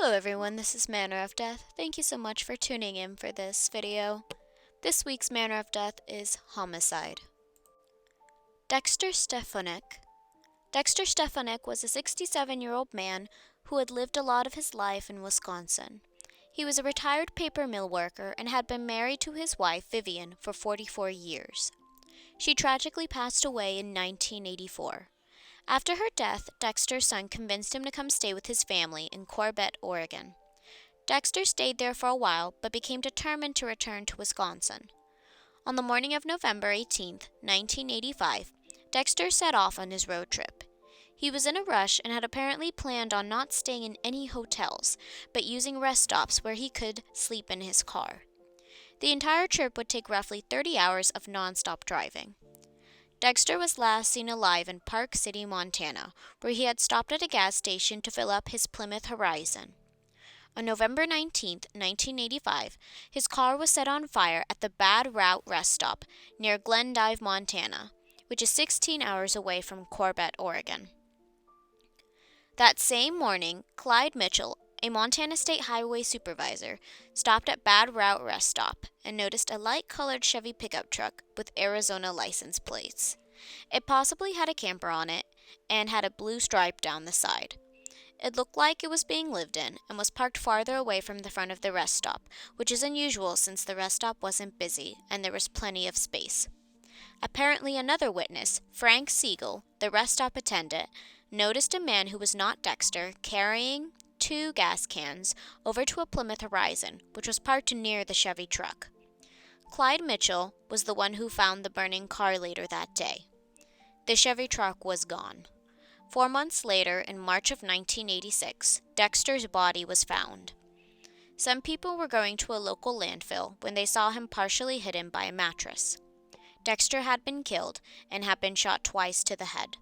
Hello everyone, this is Manner of Death. Thank you so much for tuning in for this video. This week's Manner of Death is homicide. Dexter Stefonek. Dexter Stefonek was a 67-year-old man who had lived a lot of his life in Wisconsin. He was a retired paper mill worker and had been married to his wife, Vivian, for 44 years. She tragically passed away in 1984. After her death, Dexter's son convinced him to come stay with his family in Gilbert, Oregon. Dexter stayed there for a while, but became determined to return to Wisconsin. On the morning of November 18, 1985, Dexter set off on his road trip. He was in a rush and had apparently planned on not staying in any hotels, but using rest stops where he could sleep in his car. The entire trip would take roughly 30 hours of nonstop driving. Dexter was last seen alive in Park City, Montana, where he had stopped at a gas station to fill up his Plymouth Horizon. On November 19, 1985, his car was set on fire at the Bad Route rest stop near Glendive, Montana, which is 16 hours away from Gilbert, Oregon. That same morning, Clyde Mitchell, a Montana State Highway supervisor, stopped at Bad Route rest stop and noticed a light-colored Chevy pickup truck with Arizona license plates. It possibly had a camper on it and had a blue stripe down the side. It looked like it was being lived in and was parked farther away from the front of the rest stop, which is unusual since the rest stop wasn't busy and there was plenty of space. Apparently another witness, Frank Siegel, the rest stop attendant, noticed a man who was not Dexter carrying 2 gas cans over to a Plymouth Horizon, which was parked near the Chevy truck. Clyde Mitchell was the one who found the burning car later that day. The Chevy truck was gone. 4 months later, in March of 1986, Dexter's body was found. Some people were going to a local landfill when they saw him partially hidden by a mattress. Dexter had been killed and had been shot twice to the head.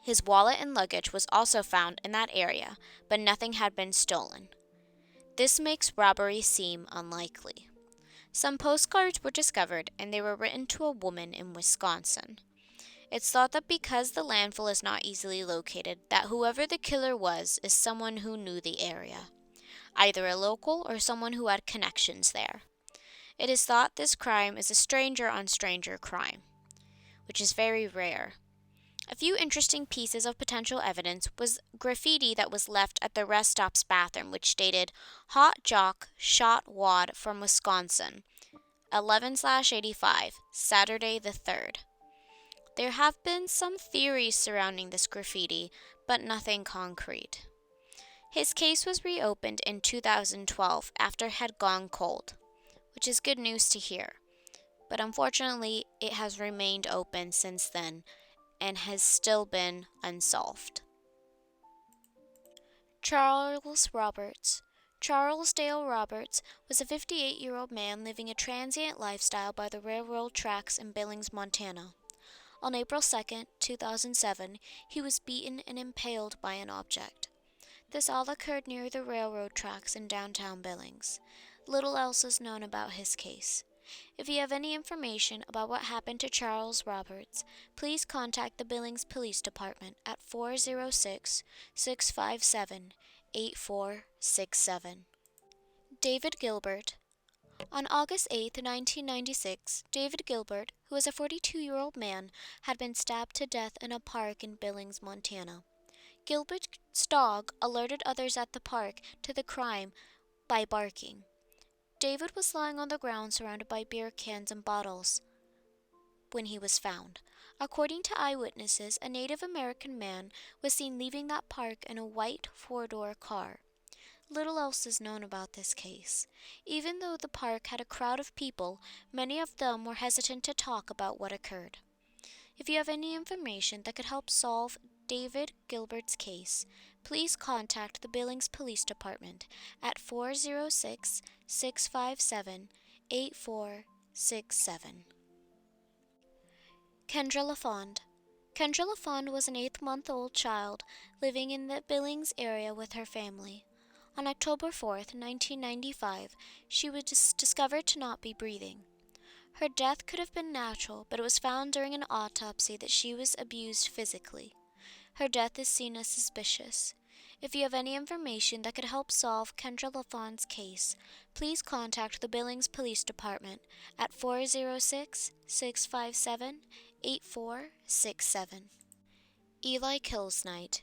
His wallet and luggage was also found in that area, but nothing had been stolen. This makes robbery seem unlikely. Some postcards were discovered, and they were written to a woman in Wisconsin. It's thought that because the landfill is not easily located, that whoever the killer was is someone who knew the area, either a local or someone who had connections there. It is thought this crime is a stranger-on-stranger crime, which is very rare. A few interesting pieces of potential evidence was graffiti that was left at the rest stop's bathroom, which stated, "Hot Jock shot wad from Wisconsin, 11/85, Saturday the 3rd. There have been some theories surrounding this graffiti, but nothing concrete. His case was reopened in 2012 after it had gone cold, which is good news to hear, but unfortunately it has remained open since then and has still been unsolved. Charles Roberts. Charles Dale Roberts was a 58-year-old man living a transient lifestyle by the railroad tracks in Billings, Montana. On April 2, 2007, he was beaten and impaled by an object. This all occurred near the railroad tracks in downtown Billings. Little else is known about his case. If you have any information about what happened to Charles Roberts, please contact the Billings Police Department at 406-657-8467. David Gilbert. On August 8, 1996, David Gilbert, who was a 42-year-old man, had been stabbed to death in a park in Billings, Montana. Gilbert's dog alerted others at the park to the crime by barking. David was lying on the ground surrounded by beer cans and bottles when he was found. According to eyewitnesses, a Native American man was seen leaving that park in a white 4-door car. Little else is known about this case. Even though the park had a crowd of people, many of them were hesitant to talk about what occurred. If you have any information that could help solve David Gilbert's case, please contact the Billings Police Department at 406-657-8467. Kendra Lafond. Kendra Lafond was an 8-month-old child living in the Billings area with her family. On October 4, 1995, she was discovered to not be breathing. Her death could have been natural, but it was found during an autopsy that she was abused physically. Her death is seen as suspicious. If you have any information that could help solve Kendra Lafond's case, please contact the Billings Police Department at 406-657-8467. Eli Kills Night.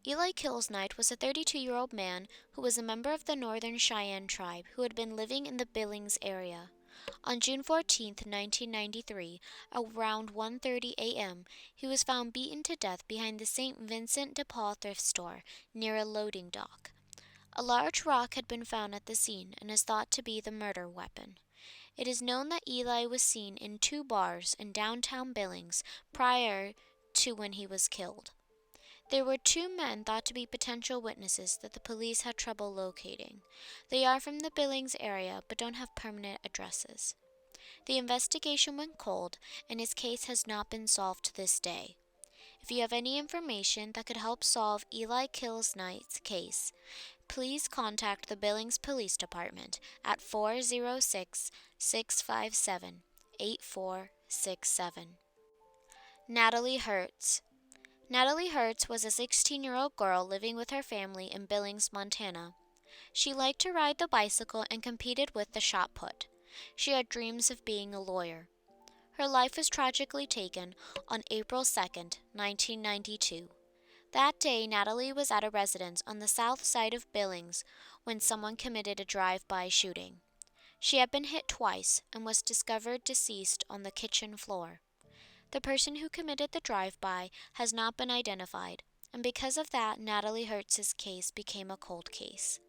Eli Kills Night was a 32-year-old man who was a member of the Northern Cheyenne tribe who had been living in the Billings area. On June 14, 1993, around 1:30 a.m., he was found beaten to death behind the St. Vincent de Paul thrift store near a loading dock. A large rock had been found at the scene and is thought to be the murder weapon. It is known that Eli was seen in 2 bars in downtown Billings prior to when he was killed. There were 2 men thought to be potential witnesses that the police had trouble locating. They are from the Billings area but don't have permanent addresses. The investigation went cold, and his case has not been solved to this day. If you have any information that could help solve Eli Kills Night's case, please contact the Billings Police Department at 406-657-8467. Natalie Hertz. Natalie Hertz was a 16-year-old girl living with her family in Billings, Montana. She liked to ride the bicycle and competed with the shot put. She had dreams of being a lawyer. Her life was tragically taken on April 2, 1992. That day, Natalie was at a residence on the south side of Billings when someone committed a drive-by shooting. She had been hit twice and was discovered deceased on the kitchen floor. The person who committed the drive-by has not been identified, and because of that, Natalie Hertz's case became a cold case.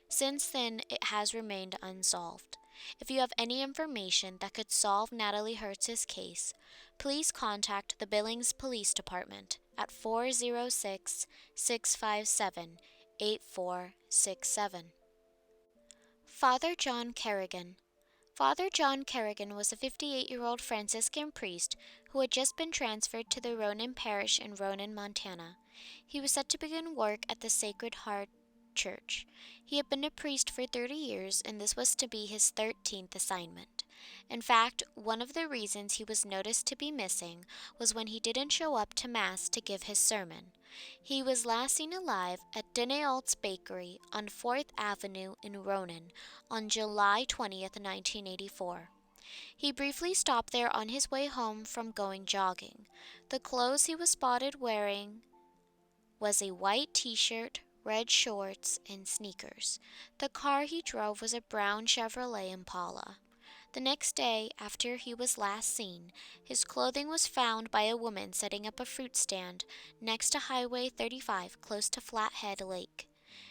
Since then, it has remained unsolved. If you have any information that could solve Natalie Hertz's case, please contact the Billings Police Department at 406-657-8467. Father John Kerrigan. Father John Kerrigan was a 58-year-old Franciscan priest who had just been transferred to the Ronan Parish in Ronan, Montana. He was set to begin work at the Sacred Heart Church. He had been a priest for 30 years, and this was to be his 13th assignment. In fact, one of the reasons he was noticed to be missing was when he didn't show up to Mass to give his sermon. He was last seen alive at Denault's Bakery on 4th Avenue in Ronan on July 20, 1984. He briefly stopped there on his way home from going jogging. The clothes he was spotted wearing was a white t-shirt, red shorts, and sneakers. The car he drove was a brown Chevrolet Impala. The next day, after he was last seen, his clothing was found by a woman setting up a fruit stand next to Highway 35 close to Flathead Lake.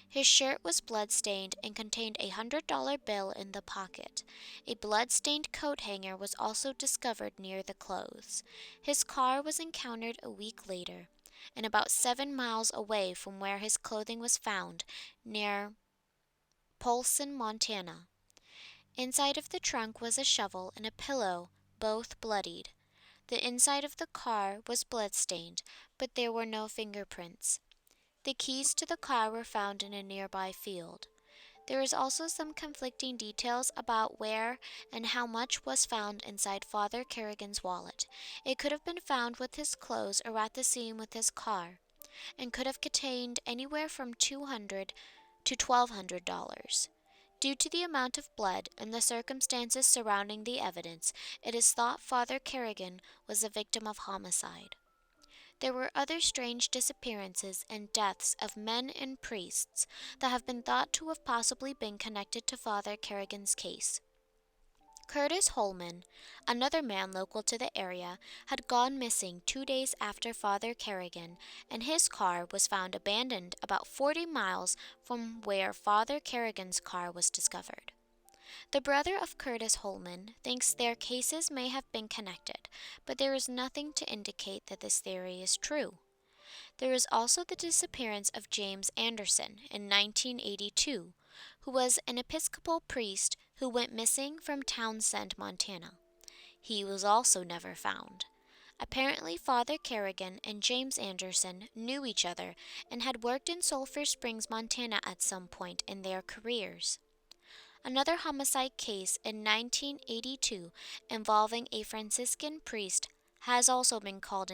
His shirt was blood-stained and contained a $100 bill in the pocket. A blood-stained coat hanger was also discovered near the clothes. His car was encountered a week later, and about 7 miles away from where his clothing was found, near Polson, Montana. Inside of the trunk was a shovel and a pillow, both bloodied. The inside of the car was blood-stained, but there were no fingerprints. The keys to the car were found in a nearby field. There is also some conflicting details about where and how much was found inside Father Kerrigan's wallet. It could have been found with his clothes or at the scene with his car, and could have contained anywhere from $200 to $1,200. Due to the amount of blood and the circumstances surrounding the evidence, it is thought Father Kerrigan was a victim of homicide. There were other strange disappearances and deaths of men and priests that have been thought to have possibly been connected to Father Kerrigan's case. Curtis Holman, another man local to the area, had gone missing 2 days after Father Kerrigan, and his car was found abandoned about 40 miles from where Father Kerrigan's car was discovered. The brother of Curtis Holman thinks their cases may have been connected, but there is nothing to indicate that this theory is true. There is also the disappearance of James Anderson in 1982, who was an Episcopal priest who went missing from Townsend, Montana. He was also never found. Apparently, Father Kerrigan and James Anderson knew each other and had worked in Sulphur Springs, Montana at some point in their careers. Another homicide case in 1982 involving a Franciscan priest has also been called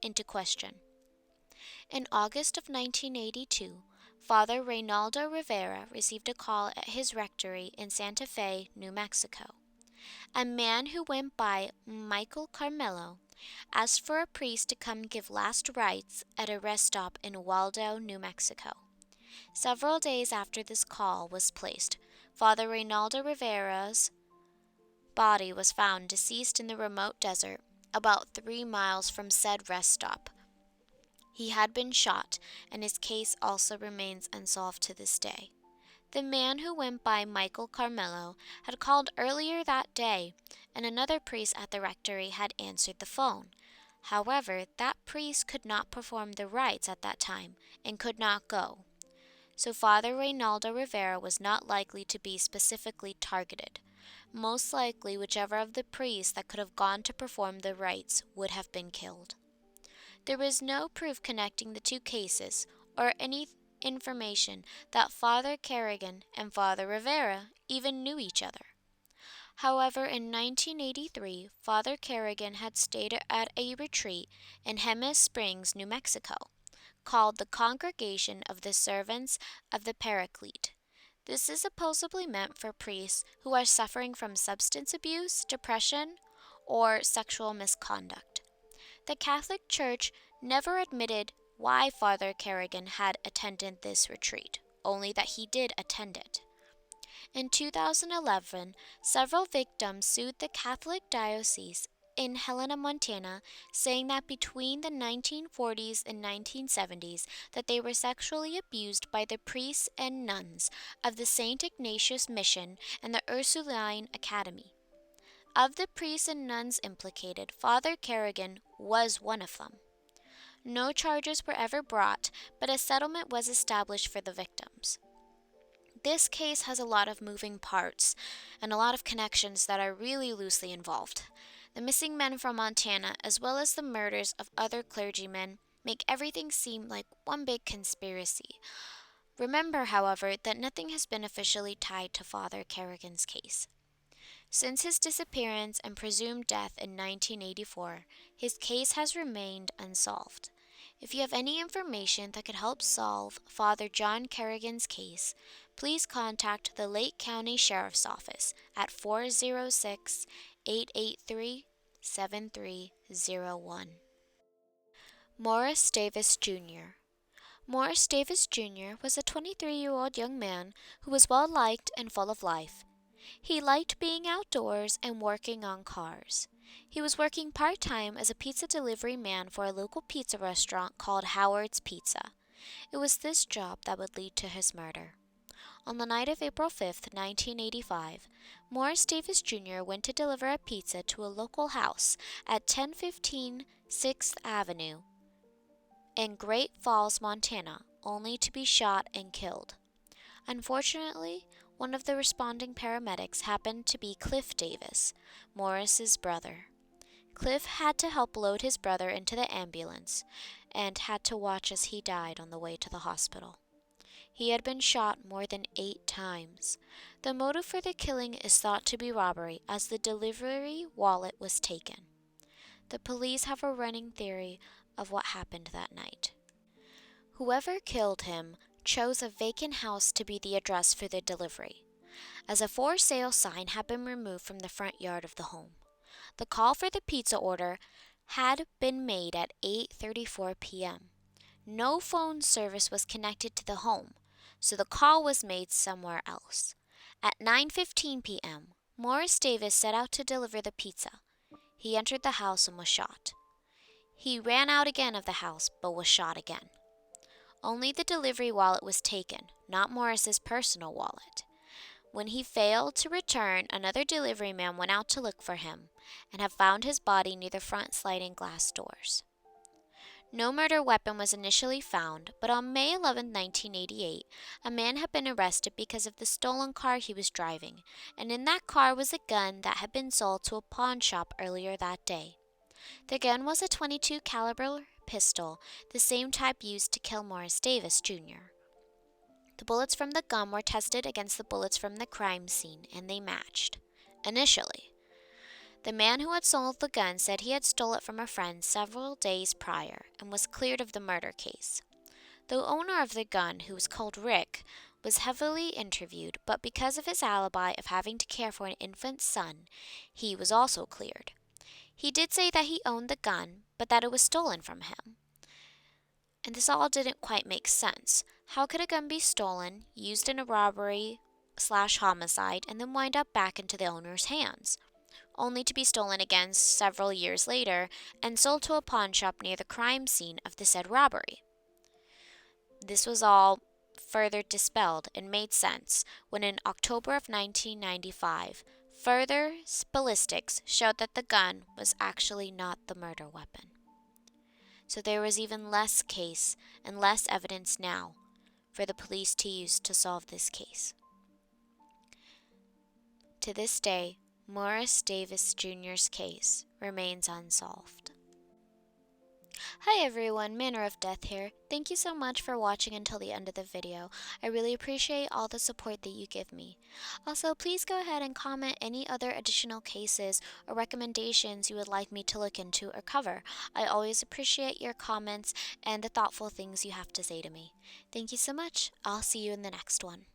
into question. In August of 1982, Father Reynaldo Rivera received a call at his rectory in Santa Fe, New Mexico. A man who went by Michael Carmelo asked for a priest to come give last rites at a rest stop in Waldo, New Mexico. Several days after this call was placed, Father Reynaldo Rivera's body was found deceased in the remote desert, about 3 miles from said rest stop. He had been shot, and his case also remains unsolved to this day. The man who went by Michael Carmelo had called earlier that day, and another priest at the rectory had answered the phone. However, that priest could not perform the rites at that time and could not go. So Father Reynaldo Rivera was not likely to be specifically targeted. Most likely, whichever of the priests that could have gone to perform the rites would have been killed. There was no proof connecting the two cases or any information that Father Kerrigan and Father Rivera even knew each other. However, in 1983, Father Kerrigan had stayed at a retreat in Jemez Springs, New Mexico, called the Congregation of the Servants of the Paraclete. This is supposedly meant for priests who are suffering from substance abuse, depression, or sexual misconduct. The Catholic Church never admitted why Father Kerrigan had attended this retreat, only that he did attend it. In 2011, several victims sued the Catholic Diocese in Helena, Montana, saying that between the 1940s and 1970s that they were sexually abused by the priests and nuns of the St. Ignatius Mission and the Ursuline Academy. Of the priests and nuns implicated, Father Kerrigan was one of them. No charges were ever brought, but a settlement was established for the victims. This case has a lot of moving parts and a lot of connections that are really loosely involved. The missing men from Montana, as well as the murders of other clergymen, make everything seem like one big conspiracy. Remember, however, that nothing has been officially tied to Father Kerrigan's case. Since his disappearance and presumed death in 1984, his case has remained unsolved. If you have any information that could help solve Father John Kerrigan's case, please contact the Lake County Sheriff's Office at 406-883-7301. Morris Davis Jr. Morris Davis Jr. was a 23-year-old young man who was well-liked and full of life. He liked being outdoors and working on cars. He was working part-time as a pizza delivery man for a local pizza restaurant called Howard's Pizza. It was this job that would lead to his murder. On the night of April 5th, 1985, Morris Davis Jr. went to deliver a pizza to a local house at 1015 6th Avenue in Great Falls, Montana, only to be shot and killed. Unfortunately, one of the responding paramedics happened to be Cliff Davis, Morris's brother. Cliff had to help load his brother into the ambulance and had to watch as he died on the way to the hospital. He had been shot more than 8 times. The motive for the killing is thought to be robbery, as the delivery wallet was taken. The police have a running theory of what happened that night. Whoever killed him chose a vacant house to be the address for the delivery, as a for sale sign had been removed from the front yard of the home. The call for the pizza order had been made at 8:34 p.m. No phone service was connected to the home, so the call was made somewhere else. At 9:15 p.m., Morris Davis set out to deliver the pizza. He entered the house and was shot. He ran out again of the house, but was shot again. Only the delivery wallet was taken, not Morris's personal wallet. When he failed to return, another delivery man went out to look for him and have found his body near the front sliding glass doors. No murder weapon was initially found, but on May 11, 1988, a man had been arrested because of the stolen car he was driving, and in that car was a gun that had been sold to a pawn shop earlier that day. The gun was a .22 caliber pistol, the same type used to kill Morris Davis Jr. The bullets from the gun were tested against the bullets from the crime scene, and they matched. Initially, the man who had sold the gun said he had stole it from a friend several days prior and was cleared of the murder case. The owner of the gun, who was called Rick, was heavily interviewed, but because of his alibi of having to care for an infant son, he was also cleared. He did say that he owned the gun, but that it was stolen from him. And this all didn't quite make sense. How could a gun be stolen, used in a robbery/homicide, and then wind up back into the owner's hands, only to be stolen again several years later and sold to a pawn shop near the crime scene of the said robbery? This was all further dispelled and made sense when in October of 1995, further ballistics showed that the gun was actually not the murder weapon. So there was even less case and less evidence now for the police to use to solve this case. To this day, Morris Davis Jr.'s case remains unsolved. Hi everyone, Manner of Death here. Thank you so much for watching until the end of the video. I really appreciate all the support that you give me. Also, please go ahead and comment any other additional cases or recommendations you would like me to look into or cover. I always appreciate your comments and the thoughtful things you have to say to me. Thank you so much. I'll see you in the next one.